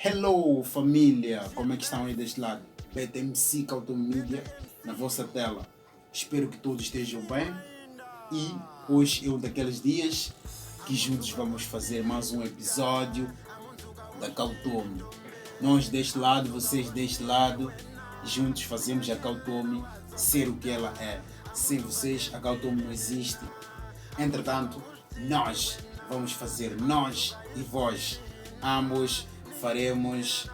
Hello família, como é que estão aí deste lado? BTMC Cautom Media na vossa tela. Espero que todos estejam bem e hoje é um daqueles dias que juntos vamos fazer mais um episódio da Cautome. Nós deste lado, vocês deste lado, juntos fazemos a Cautome ser o que ela é. Sem vocês a Cautome não existe. Entretanto, nós vamos fazer, nós e vós, ambos faremos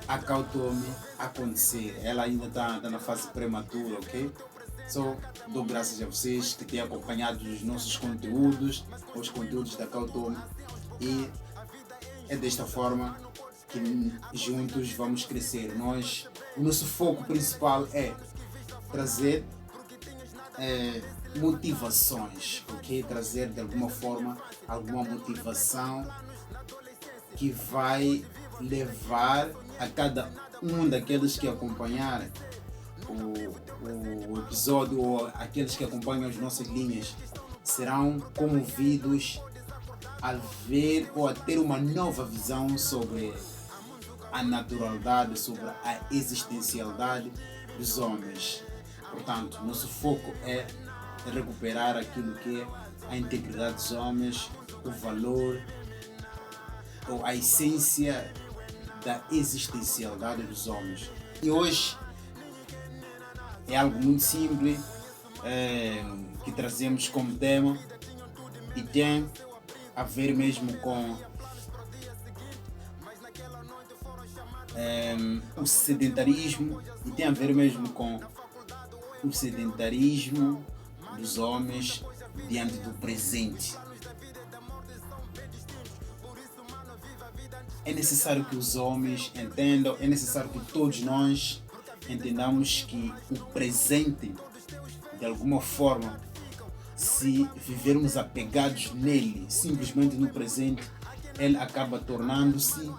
a Cautome acontecer. Ela ainda está na fase prematura, ok? Dou graças a vocês que têm acompanhado os nossos conteúdos, os conteúdos da Cautome, e é desta forma que juntos vamos crescer. O nosso foco principal é trazer motivações, ok? Trazer de alguma forma alguma motivação que vai levar a cada um daqueles que acompanharem o episódio, ou aqueles que acompanham as nossas linhas, serão comovidos a ver ou a ter uma nova visão sobre a naturalidade, sobre a existencialidade dos homens. Portanto, nosso foco é recuperar aquilo que é a integridade dos homens, o valor ou a essência da existencialidade dos homens. E hoje é algo muito simples que trazemos como tema e tem a ver mesmo com o sedentarismo, e tem a ver mesmo com o sedentarismo dos homens diante do presente. É necessário que os homens entendam, é necessário que todos nós entendamos que o presente, de alguma forma, se vivermos apegados nele, simplesmente no presente, ele acaba tornando-se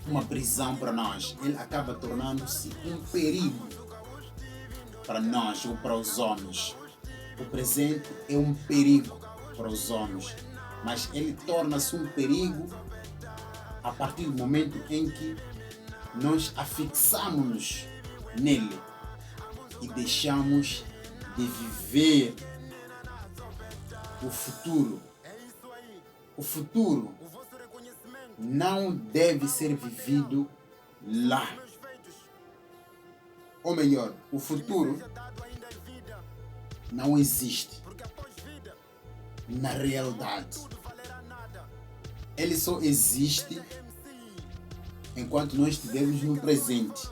uma prisão para nós, ele acaba tornando-se um perigo para nós ou para os homens. O presente é um perigo para os homens, mas ele torna-se um perigo a partir do momento em que nós afixamos-nos nele e deixamos de viver o futuro. O futuro não deve ser vivido lá. Ou melhor, o futuro não existe na realidade. Ele só existe enquanto nós estivermos no presente.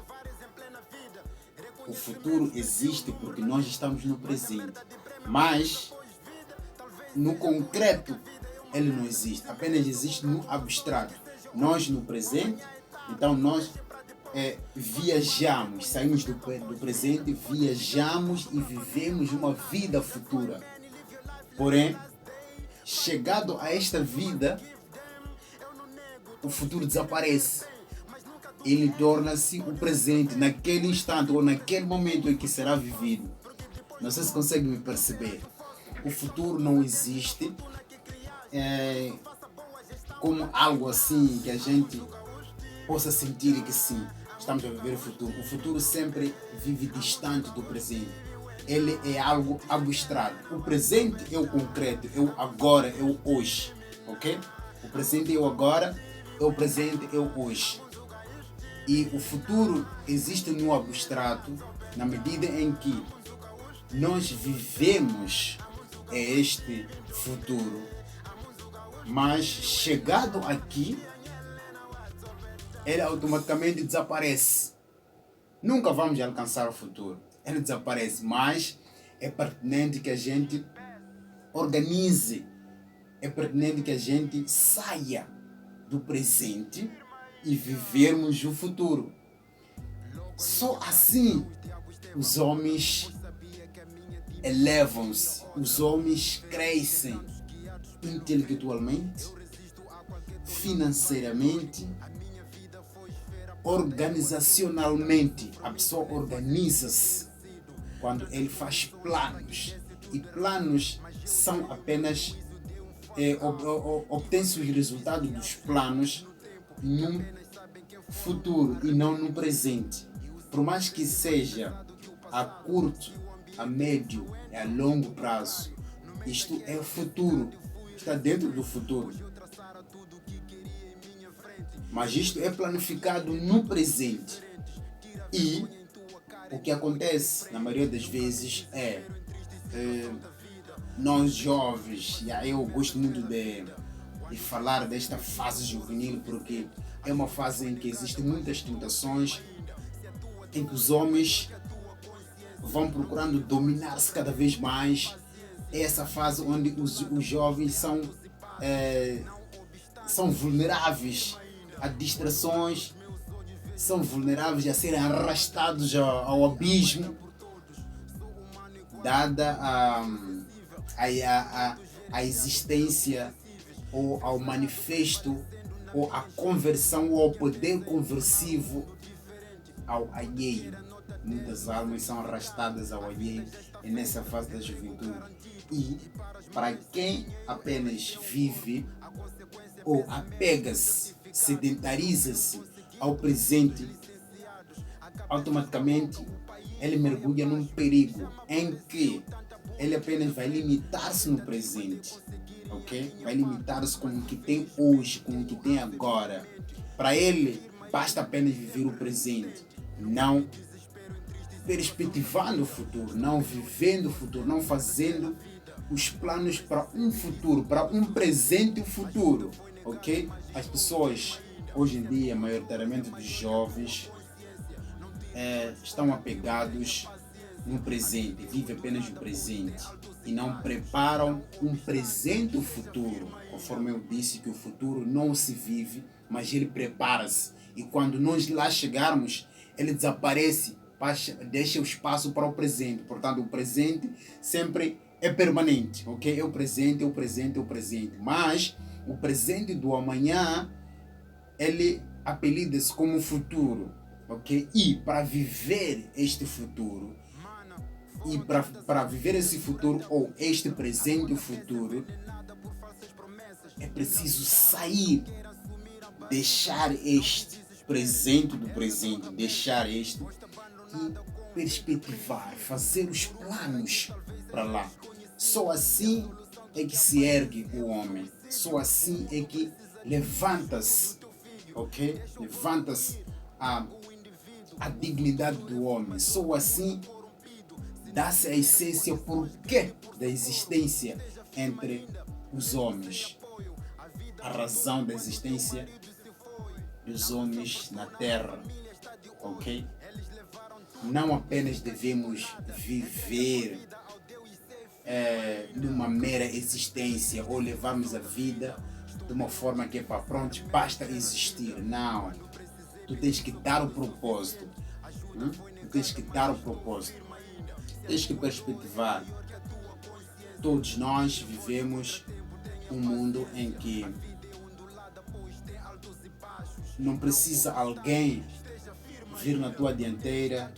O futuro existe porque nós estamos no presente, mas no concreto ele não existe, apenas existe no abstrato. Nós no presente, então nós viajamos, saímos do presente, viajamos e vivemos uma vida futura. Porém, chegado a esta vida, o futuro desaparece. Ele torna-se o presente naquele instante ou naquele momento em que será vivido. Não sei se consegue me perceber. O futuro não existe como algo assim que a gente possa sentir que sim, estamos a viver o futuro. O futuro sempre vive distante do presente. Ele é algo abstrato. O presente é o concreto, é o agora, é o hoje. Ok? O presente é o agora, é o presente, é o hoje. E o futuro existe no abstrato na medida em que nós vivemos este futuro, mas chegado aqui, ele automaticamente desaparece. Nunca vamos alcançar o futuro, ele desaparece, mas é pertinente que a gente organize, é pertinente que a gente saia do presente e vivermos o futuro. Só assim os homens elevam-se, os homens crescem intelectualmente, financeiramente, organizacionalmente. A pessoa organiza-se quando ele faz planos, e planos são apenas obtém-se os resultados dos planos num futuro e não no presente. Por mais que seja a curto, a médio e a longo prazo, isto é o futuro, está dentro do futuro. Mas isto é planificado no presente. E o que acontece na maioria das vezes é nós jovens, eu gosto muito de falar desta fase juvenil porque é uma fase em que existem muitas tentações, em que os homens vão procurando dominar-se cada vez mais. É essa fase onde os jovens são vulneráveis a distrações, são vulneráveis a serem arrastados ao abismo, dada a existência ou ao manifesto ou à conversão ou ao poder conversivo ao alheio. Muitas almas são arrastadas ao alheio nessa fase da juventude. E para quem apenas vive ou apega-se, sedentariza-se ao presente, automaticamente ele mergulha num perigo em que ele apenas vai limitar-se no presente, ok? Vai limitar-se com o que tem hoje, com o que tem agora. Para ele, basta apenas viver o presente, não perspectivando o futuro, não vivendo o futuro, não fazendo os planos para um futuro, para um presente futuro, ok? As pessoas, hoje em dia, maioritariamente dos jovens, estão apegados no presente, vivem apenas o presente e não preparam um presente futuro. Conforme eu disse que o futuro não se vive, mas ele prepara-se. E quando nós lá chegarmos, ele desaparece, deixa o espaço para o presente. Portanto, o presente sempre é permanente, ok? É o presente, é o presente, é o presente. Mas o presente do amanhã, ele apelida-se como futuro, ok? E para viver este futuro, e para viver esse futuro, ou este presente futuro, é preciso sair, deixar este presente do presente, deixar este e perspectivar, fazer os planos para lá. Só assim é que se ergue o homem, só assim é que levanta-se, ok? Levanta-se a dignidade do homem, só assim dá-se a essência porquê da existência entre os homens, a razão da existência dos homens na Terra, ok? Não apenas devemos viver numa mera existência ou levarmos a vida de uma forma que é para pronto, basta existir. Não, tu tens que dar o propósito, tu tens que dar o propósito, tens que perspectivar. Todos nós vivemos um mundo em que não precisa alguém vir na tua dianteira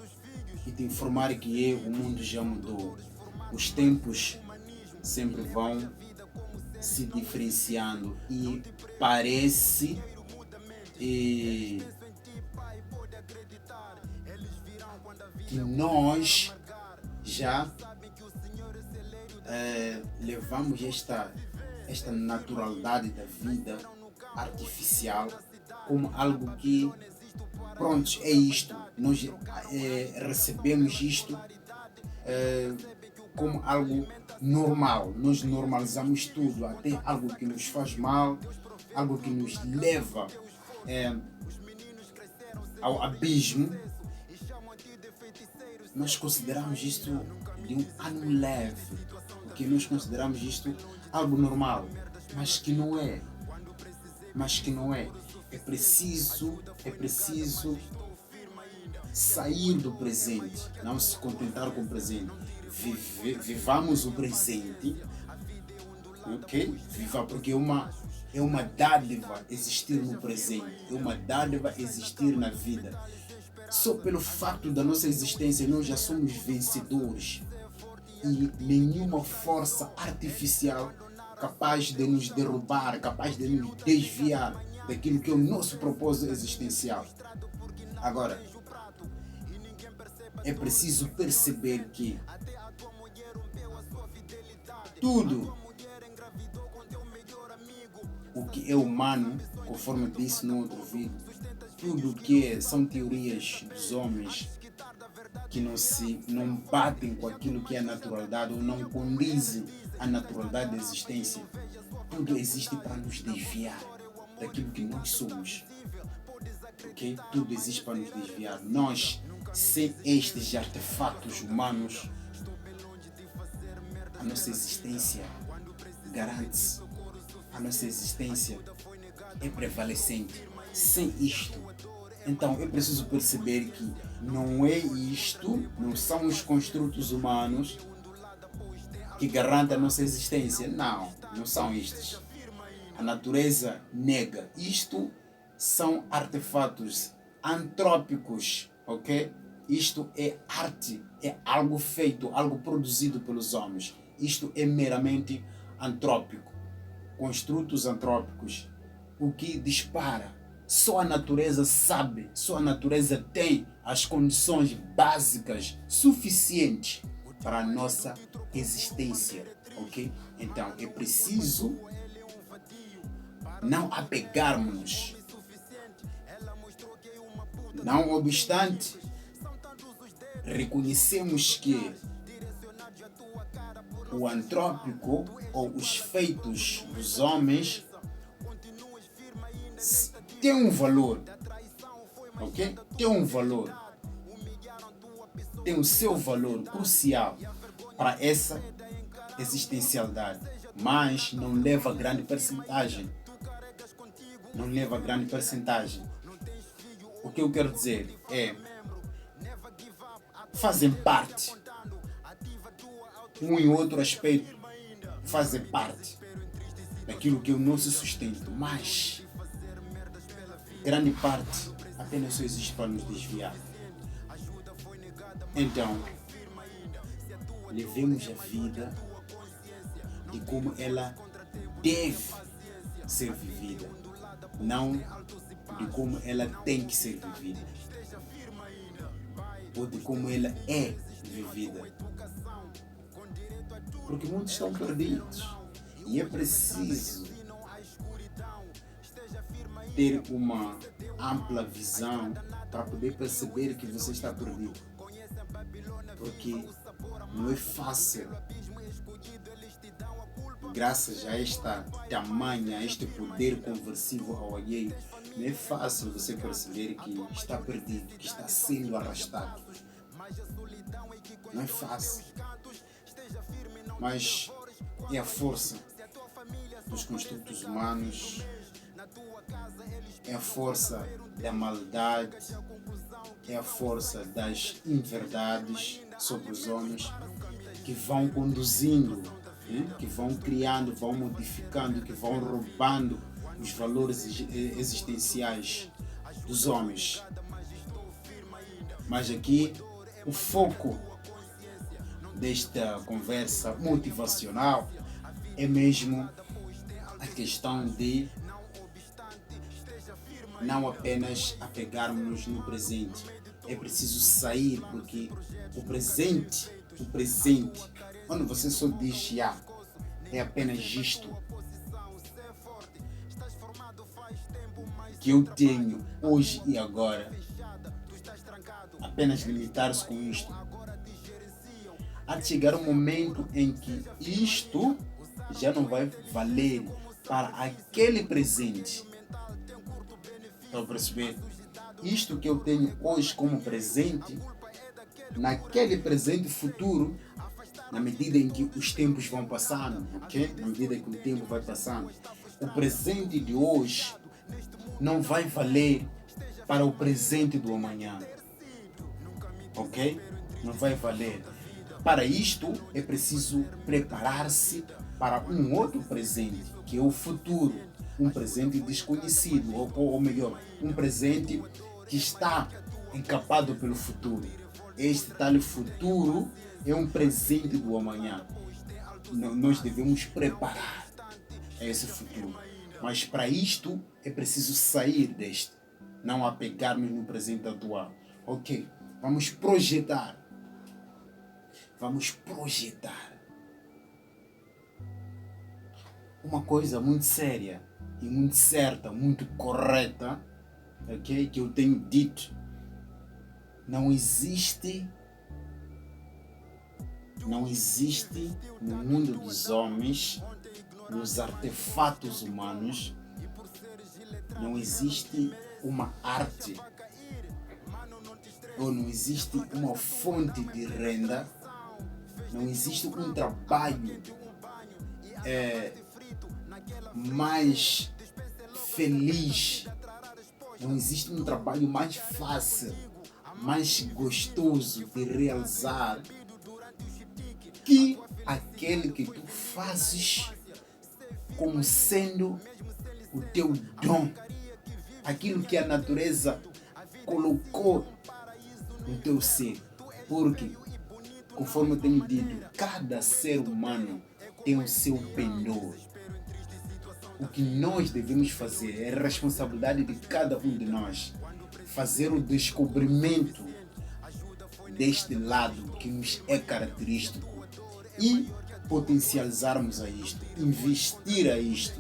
e te informar que o mundo já mudou. Os tempos sempre vão se diferenciando e parece que nós já levamos esta naturalidade da vida artificial como algo que, pronto, é isto. Nós recebemos isto como algo normal. Nós normalizamos tudo, até algo que nos faz mal, algo que nos leva ao abismo. Nós consideramos isto de um ano leve, porque nós consideramos isto algo normal, mas que não é. É preciso sair do presente, não se contentar com o presente. Vivamos o presente, ok? Porque é uma dádiva existir no presente, é uma dádiva existir na vida. Só pelo fato da nossa existência nós já somos vencedores e nenhuma força artificial capaz de nos derrubar, capaz de nos desviar daquilo que é o nosso propósito existencial. Agora, é preciso perceber que tudo o que é humano, conforme disse no outro vídeo, tudo o que são teorias dos homens que não batem com aquilo que é a naturalidade ou não condizem à naturalidade da existência, tudo existe para nos desviar daquilo que nós somos. Okay? Tudo existe para nos desviar. Nós, sem estes artefatos humanos, a nossa existência garante-se. A nossa existência é prevalecente. Sem isto, então é preciso perceber que não é isto, não são os construtos humanos que garantem a nossa existência. Não, não são estes. A natureza nega. Isto são artefatos antrópicos, ok? Isto é arte, é algo feito, algo produzido pelos homens. Isto é meramente antrópico. Construtos antrópicos. O que dispara. Só a natureza sabe, só a natureza tem as condições básicas suficientes para a nossa existência, ok? Então é preciso não apegarmos. Não obstante, reconhecemos que o antrópico ou os feitos dos homens tem um valor, ok? Tem um valor, tem o seu valor crucial para essa existencialidade, mas não leva grande percentagem. Não leva grande percentagem. O que eu quero dizer é, fazem parte, um e outro aspecto fazem parte daquilo que é o nosso sustento, mas grande parte apenas só existe para nos desviar. Então, levemos a vida de como ela deve ser vivida, não de como ela tem que ser vivida, ou de como ela é vivida. Porque muitos estão perdidos e é preciso ter uma ampla visão para poder perceber que você está perdido. Porque não é fácil, graças a esta tamanha, a este poder conversivo ao alheio, não é fácil você perceber que está perdido, que está sendo arrastado. Não é fácil. Mas é a força dos construtos humanos, é a força da maldade, é a força das inverdades sobre os homens que vão conduzindo, que vão criando, vão modificando, que vão roubando os valores existenciais dos homens. Mas aqui o foco desta conversa motivacional é mesmo a questão de não apenas apegarmos no presente. É preciso sair, porque o presente, quando você só diz já, é apenas isto que eu tenho hoje e agora. Apenas limitar-se com isto. Há de chegar um momento em que isto já não vai valer para aquele presente. Estão a perceber? Isto que eu tenho hoje como presente, naquele presente futuro, na medida em que os tempos vão passando, ok? Na medida que o tempo vai passando, o presente de hoje não vai valer para o presente do amanhã, ok? Não vai valer. Para isto é preciso preparar-se para um outro presente, que é o futuro, um presente desconhecido, ou melhor, um presente que está encapado pelo futuro. Este tal futuro é um presente do amanhã. Nós devemos preparar esse futuro. Mas para isto é preciso sair deste, não apegar-nos no presente atual. Ok, vamos projetar. Vamos projetar. Uma coisa muito séria e muito certa, muito correta, ok, que eu tenho dito. Não existe no mundo dos homens, nos artefatos humanos, não existe uma arte ou não existe uma fonte de renda, não existe um trabalho mais feliz, não existe um trabalho mais fácil, mais gostoso de realizar que aquele que tu fazes como sendo o teu dom, aquilo que a natureza colocou no teu ser. Porque, conforme eu tenho dito, cada ser humano tem o seu pendor. O que nós devemos fazer é responsabilidade de cada um de nós fazer o descobrimento deste lado que nos é característico e potencializarmos a isto, investir a isto.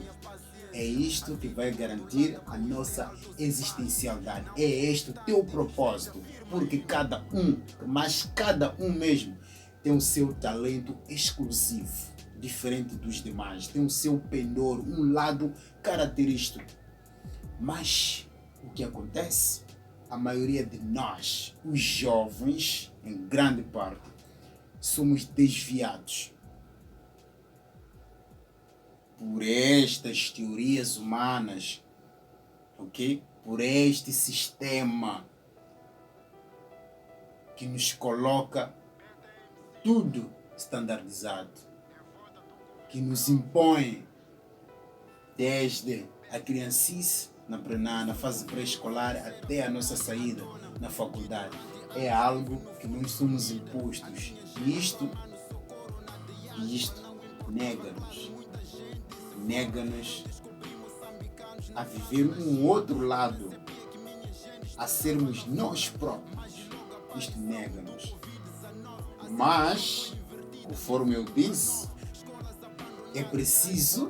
É isto que vai garantir a nossa existencialidade. É este o teu propósito, porque cada um mesmo tem o seu talento exclusivo, diferente dos demais, tem o seu pendor, um lado característico. Mas o que acontece? A maioria de nós, os jovens, em grande parte, somos desviados por estas teorias humanas, ok? Por este sistema que nos coloca tudo standardizado, que nos impõe desde a criancice na fase pré-escolar até a nossa saída na faculdade. É algo que nós somos impostos. E isto nega-nos a viver um outro lado, a sermos nós próprios. Isto nega-nos. Mas, conforme eu disse, é preciso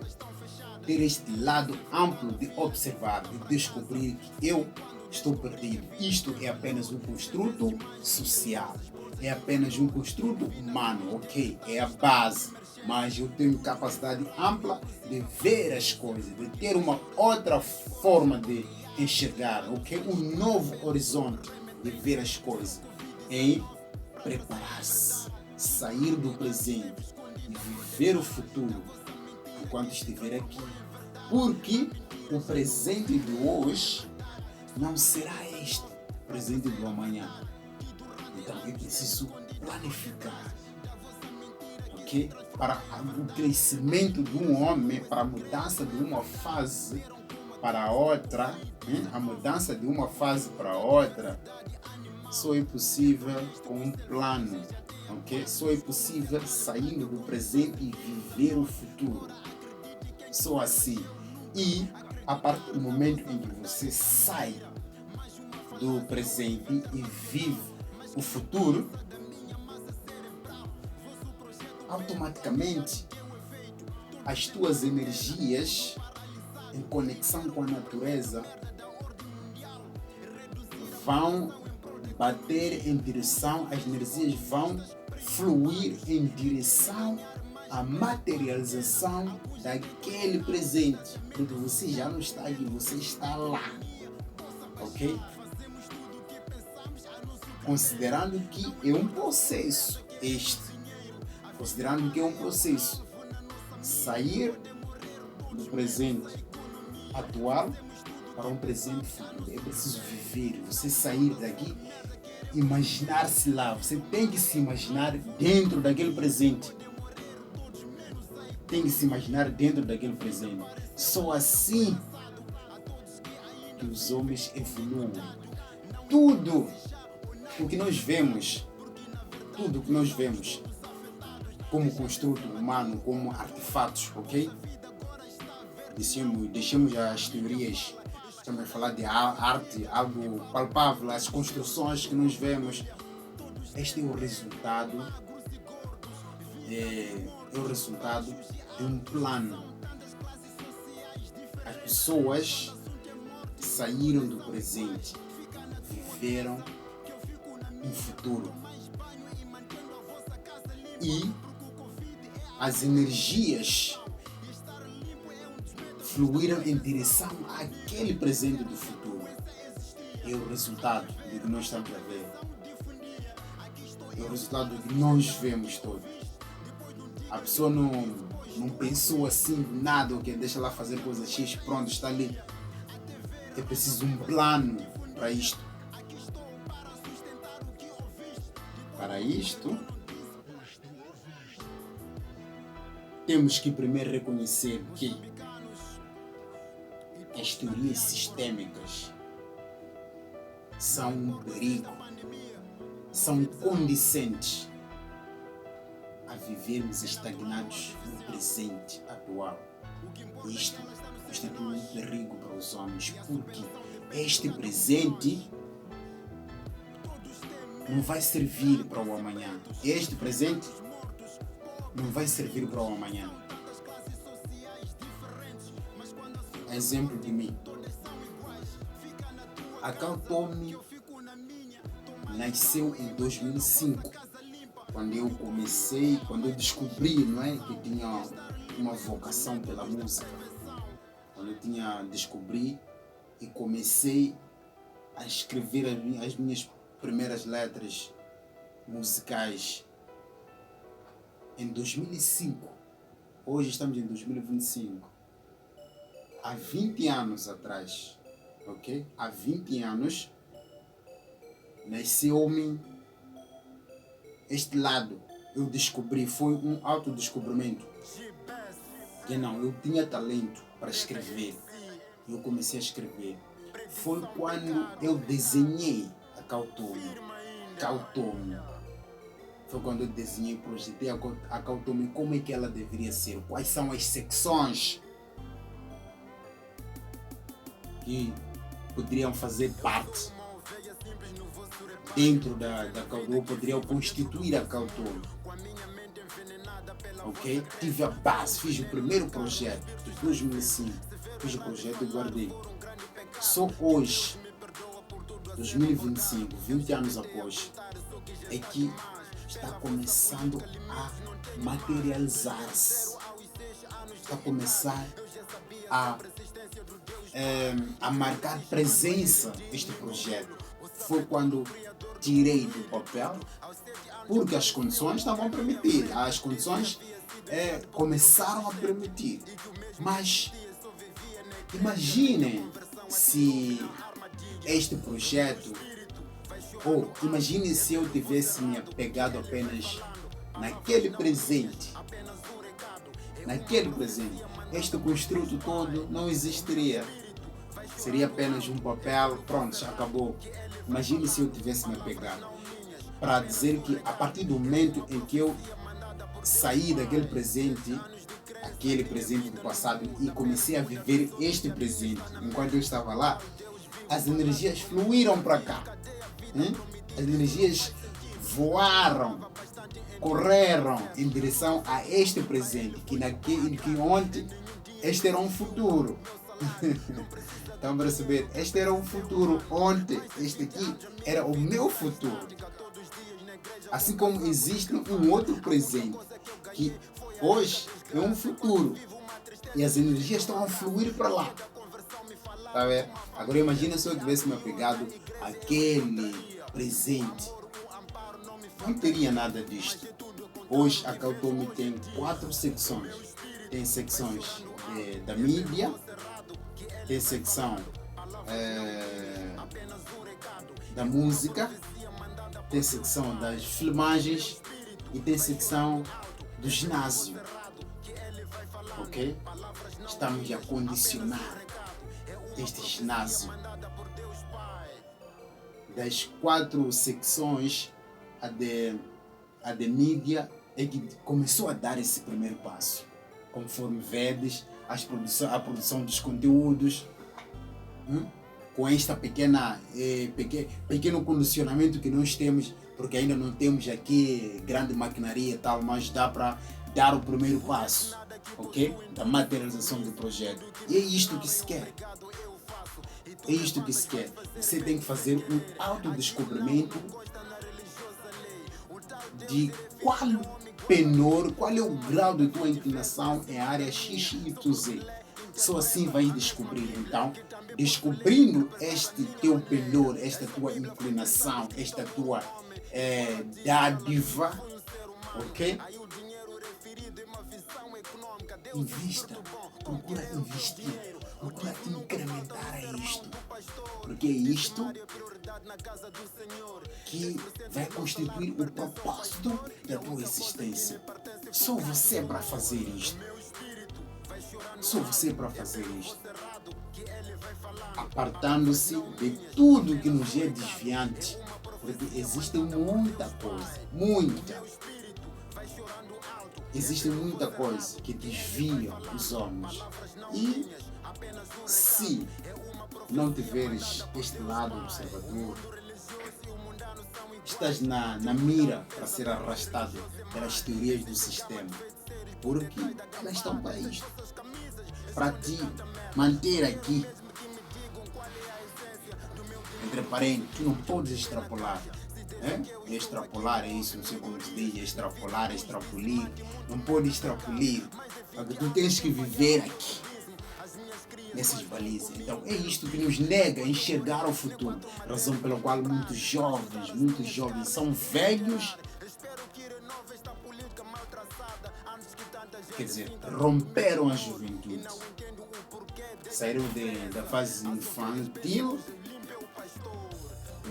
ter este lado amplo de observar, de descobrir que eu estou perdido. Isto é apenas um construto social, é apenas um construto humano, ok? É a base, mas eu tenho capacidade ampla de ver as coisas, de ter uma outra forma de enxergar, ok? Um novo horizonte de ver as coisas, em preparar-se, sair do presente e viver o futuro enquanto estiver aqui, porque o presente de hoje não será este presente do amanhã. Então é preciso planificar, ok? Para o crescimento de um homem, para a mudança de uma fase para outra, a mudança de uma fase para outra, só é possível com um plano, ok? Só é possível saindo do presente e viver o futuro. Só assim. E a partir do momento em que você sai do presente e vive o futuro, automaticamente as tuas energias em conexão com a natureza vão bater em direção, as energias vão fluir em direção à materialização daquele presente, porque você já não está aqui, você está lá, ok? Considerando que é um processo sair do presente atual para um presente futuro. É preciso viver, você sair daqui, imaginar-se lá, você tem que se imaginar dentro daquele presente. Só assim que os homens evoluem. Tudo o que nós vemos como construto humano, como artefatos, ok? deixemos as teorias, estamos a falar de arte, algo palpável, as construções que nós vemos. Este é o resultado, é o resultado de um plano. As pessoas saíram do presente, viveram um futuro. E as energias fluíram em direção àquele presente do futuro. É o resultado do que nós estamos a ver. É o resultado do que nós vemos todos. A pessoa não pensou assim nada, ok? Deixa lá fazer coisa X, pronto, está ali. É preciso um plano para isto. Para isto, temos que primeiro reconhecer que as teorias sistêmicas são um perigo, são condizentes a vivermos estagnados no presente atual. Isto constitui um perigo para os homens, porque este presente não vai servir para o amanhã. Este presente não vai servir para o amanhã. Exemplo de mim. A Cal Tome nasceu em 2005, quando eu descobri, não é, que tinha uma vocação pela música. Quando eu descobri e comecei a escrever as minhas primeiras letras musicais em 2005. Hoje estamos em 2025. Há 20 anos atrás, ok? Há 20 anos nasceu-me este lado. Eu descobri, foi um autodescobrimento. Que não, eu tinha talento para escrever. Eu comecei a escrever. Foi quando eu desenhei a Cal Tome. Foi quando eu desenhei, projetei a Cal Tome, como é que ela deveria ser, quais são as secções que poderiam fazer parte dentro da Cal Tome, poderiam constituir a Cal Tome. Ok? Tive a base, fiz o primeiro projeto de 2005, fiz o projeto e guardei. Só hoje, 2025, 20 anos após, é que está começando a materializar-se, está a começar a marcar presença este projeto. Foi quando tirei do papel, porque as condições estavam a permitir, as condições começaram a permitir. Mas imaginem se este projeto, ou imagine se eu tivesse me apegado apenas naquele presente. Este construto todo não existiria. Seria apenas um papel, pronto, já acabou. Imagine se eu tivesse me apegado. Para dizer que a partir do momento em que eu saí daquele presente, aquele presente do passado, e comecei a viver este presente, enquanto eu estava lá, as energias fluíram para cá. As energias voaram, correram em direção a este presente, que ontem este era um futuro. Estão a perceber? Este era um futuro ontem, este aqui era o meu futuro. Assim como existe um outro presente, que hoje é um futuro, e as energias estão a fluir para lá. Tá vendo? Agora imagina se eu tivesse me apegado àquele presente. Não teria nada disto. Hoje a Cal Tome tem 4 secções. Tem secções da mídia, tem secção da música, tem secção das filmagens e tem secção do ginásio. Ok? Estamos a condicionar este ginásio. Das 4 secções, a de mídia é que começou a dar esse primeiro passo. Conforme vedes, a produção dos conteúdos, com esta pequeno condicionamento que nós temos, porque ainda não temos aqui grande maquinaria e tal, mas dá para dar o primeiro passo, ok? Da materialização do projeto. E é isto que se quer. É isto que se quer. Você tem que fazer um autodescobrimento de qual penor, qual é o grau de tua inclinação em área X, Y, Z. Só assim vai descobrir. Então, descobrindo este teu penor, esta tua inclinação, esta tua dádiva, ok? Invista, procura investir, procura incrementar isto, porque é isto que vai constituir o propósito da tua existência. Só você para fazer isto. Só você para fazer isto. Apartando-se de tudo que nos é desviante, porque existe muita coisa, existe muita coisa que desvia os homens. E se não tiveres este lado observador, estás na mira para ser arrastado pelas teorias do sistema, porque elas estão para isto, para te manter aqui. Entre parênteses, tu não podes extrapolar. Extrapolar é isso, não sei como se diz, extrapolir. Não pode extrapolir, porque tu tens que viver aqui, nessas balizas. Então é isto que nos nega a enxergar o futuro, razão pela qual muitos jovens são velhos, quer dizer, romperam a juventude, saíram da fase infantil,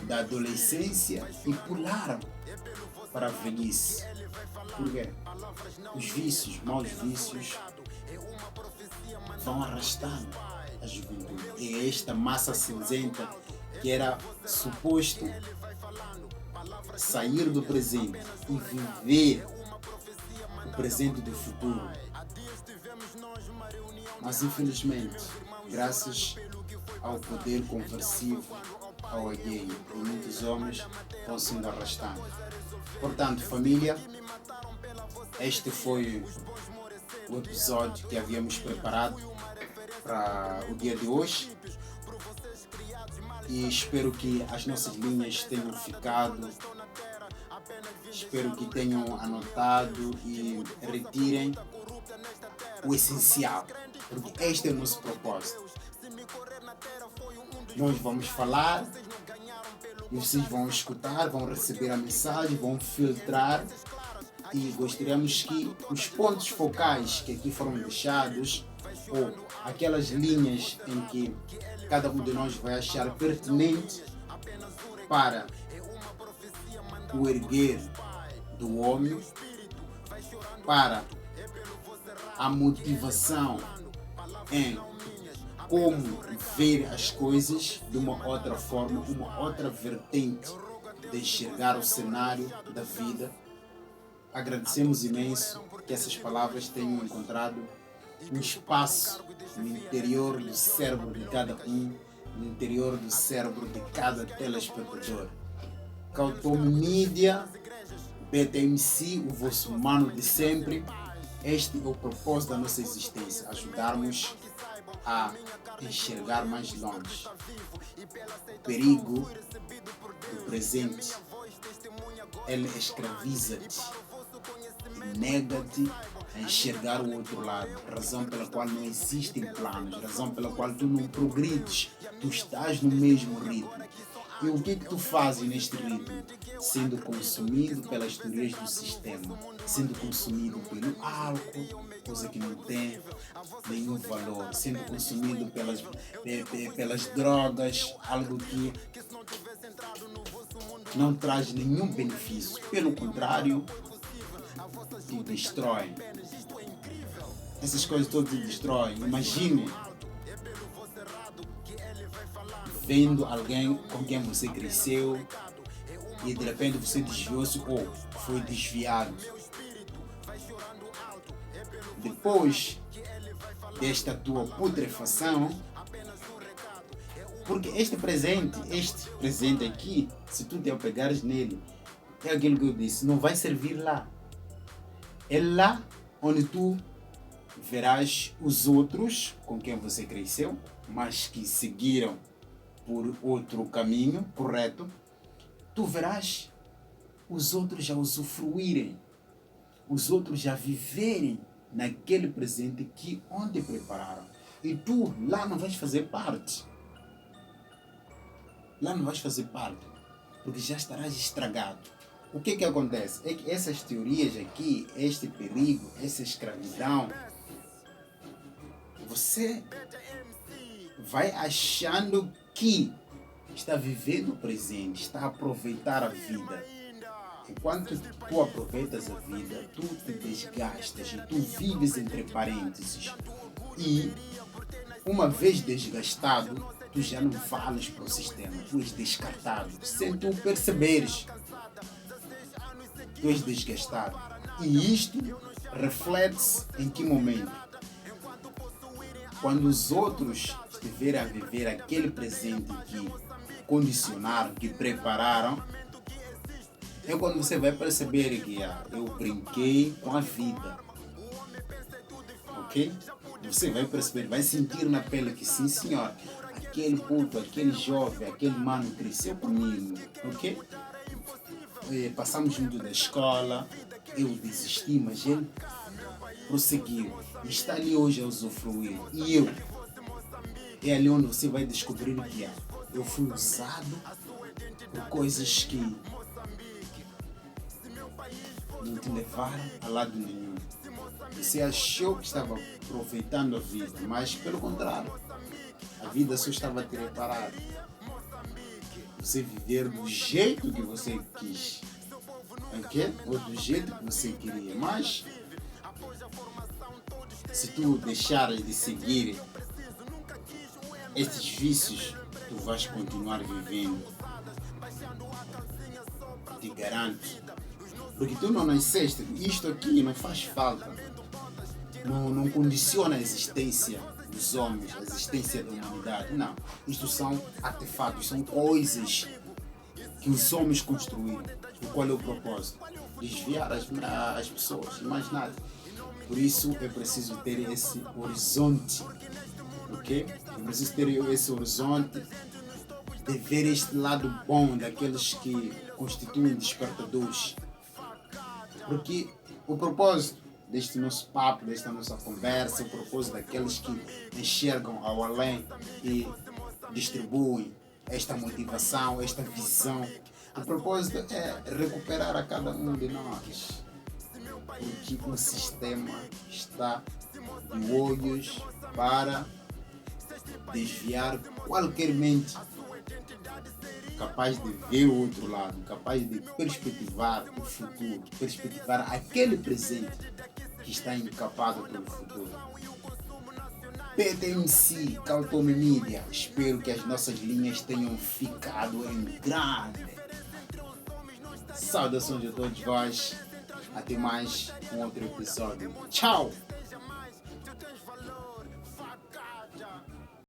da adolescência e pularam para a velhice. Por quê? Os vícios, maus vícios, vão arrastando a juventude. E esta massa cinzenta que era suposto sair do presente e viver o presente do futuro. Mas infelizmente, graças ao poder conversivo, ao alheio, e muitos homens vão sendo arrastando. Portanto, família, este foi o episódio que havíamos preparado para o dia de hoje. E espero que as nossas linhas tenham ficado. Espero que tenham anotado e retirem o essencial, porque este é o nosso propósito. Nós vamos falar e vocês vão escutar, vão receber a mensagem, vão filtrar, e gostaríamos que os pontos focais que aqui foram deixados, ou aquelas linhas em que cada um de nós vai achar pertinente para o erguer do homem, para a motivação em como ver as coisas de uma outra forma, uma outra vertente de enxergar o cenário da vida. Agradecemos imenso que essas palavras tenham encontrado um espaço no interior do cérebro de cada um, no interior do cérebro de cada telespectador. Cautom Media, BTMC, o vosso humano de sempre. Este é o propósito da nossa existência, ajudarmos a enxergar mais longe o perigo do presente. Ele escraviza-te e nega-te a enxergar o outro lado, razão pela qual não existem planos, razão pela qual tu não progredes, tu estás no mesmo ritmo. E o que tu fazes neste ritmo? Sendo consumido pelas teorias do sistema, sendo consumido pelo álcool, coisa que não tem nenhum valor, sendo consumido pelas drogas, algo que não traz nenhum benefício, pelo contrário, te destrói. Essas coisas todas te destroem. Imagine vendo alguém com quem você cresceu e de repente você desviou-se ou foi desviado. Depois desta tua putrefação, porque este presente aqui, se tu te apegares nele, é aquilo que eu disse, não vai servir lá. É lá onde tu verás os outros com quem você cresceu, mas que seguiram por outro caminho correto. Tu verás os outros já usufruírem, os outros já viverem naquele presente que ontem prepararam. E tu lá não vais fazer parte. Lá não vais fazer parte, porque já estarás estragado. O que acontece? É que essas teorias aqui, este perigo, essa escravidão, você vai achando que está vivendo o presente, está a aproveitar a vida. Enquanto tu aproveitas a vida, tu te desgastas e tu vives entre parênteses. E uma vez desgastado, tu já não vales para o sistema, tu és descartado, sem tu perceberes. Tu és desgastado. E isto reflete-se em que momento? Quando os outros estiverem a viver aquele presente que condicionaram, que prepararam, é quando você vai perceber que eu brinquei com a vida. Ok? Você vai perceber, vai sentir na pele que sim, senhor, aquele puto, aquele jovem, aquele mano cresceu comigo. Ok? Passamos junto da escola, eu desisti, mas ele prosseguiu. E está ali hoje a usufruir. E eu? É ali onde você vai descobrir que eu fui usado por coisas que não te levaram a lado nenhum. Você achou que estava aproveitando a vida, mas pelo contrário, a vida só estava a te preparar. Você viver do jeito que você quis, ok? Ou do jeito que você queria, mas se tu deixares de seguir estes vícios, tu vais continuar vivendo. Te garanto. Porque tu não nasceste, isto aqui não faz falta. Não condiciona a existência dos homens, a existência da humanidade. Não. Isto são artefatos, são coisas que os homens construíram. O qual é o propósito? Desviar as pessoas, mais nada. Por isso é preciso ter esse horizonte. Ok? É preciso ter esse horizonte de ver este lado bom daqueles que constituem despertadores. Porque o propósito deste nosso papo, desta nossa conversa, o propósito daqueles que enxergam ao além e distribuem esta motivação, esta visão, o propósito é recuperar a cada um de nós. Porque o sistema está de olhos para desviar qualquer mente capaz de ver o outro lado, capaz de perspectivar o futuro, perspectivar aquele presente que está encapado pelo futuro. PTMC, Caltome Media, espero que as nossas linhas tenham ficado em grande. Saudações a todos vós, até mais um outro episódio. Tchau!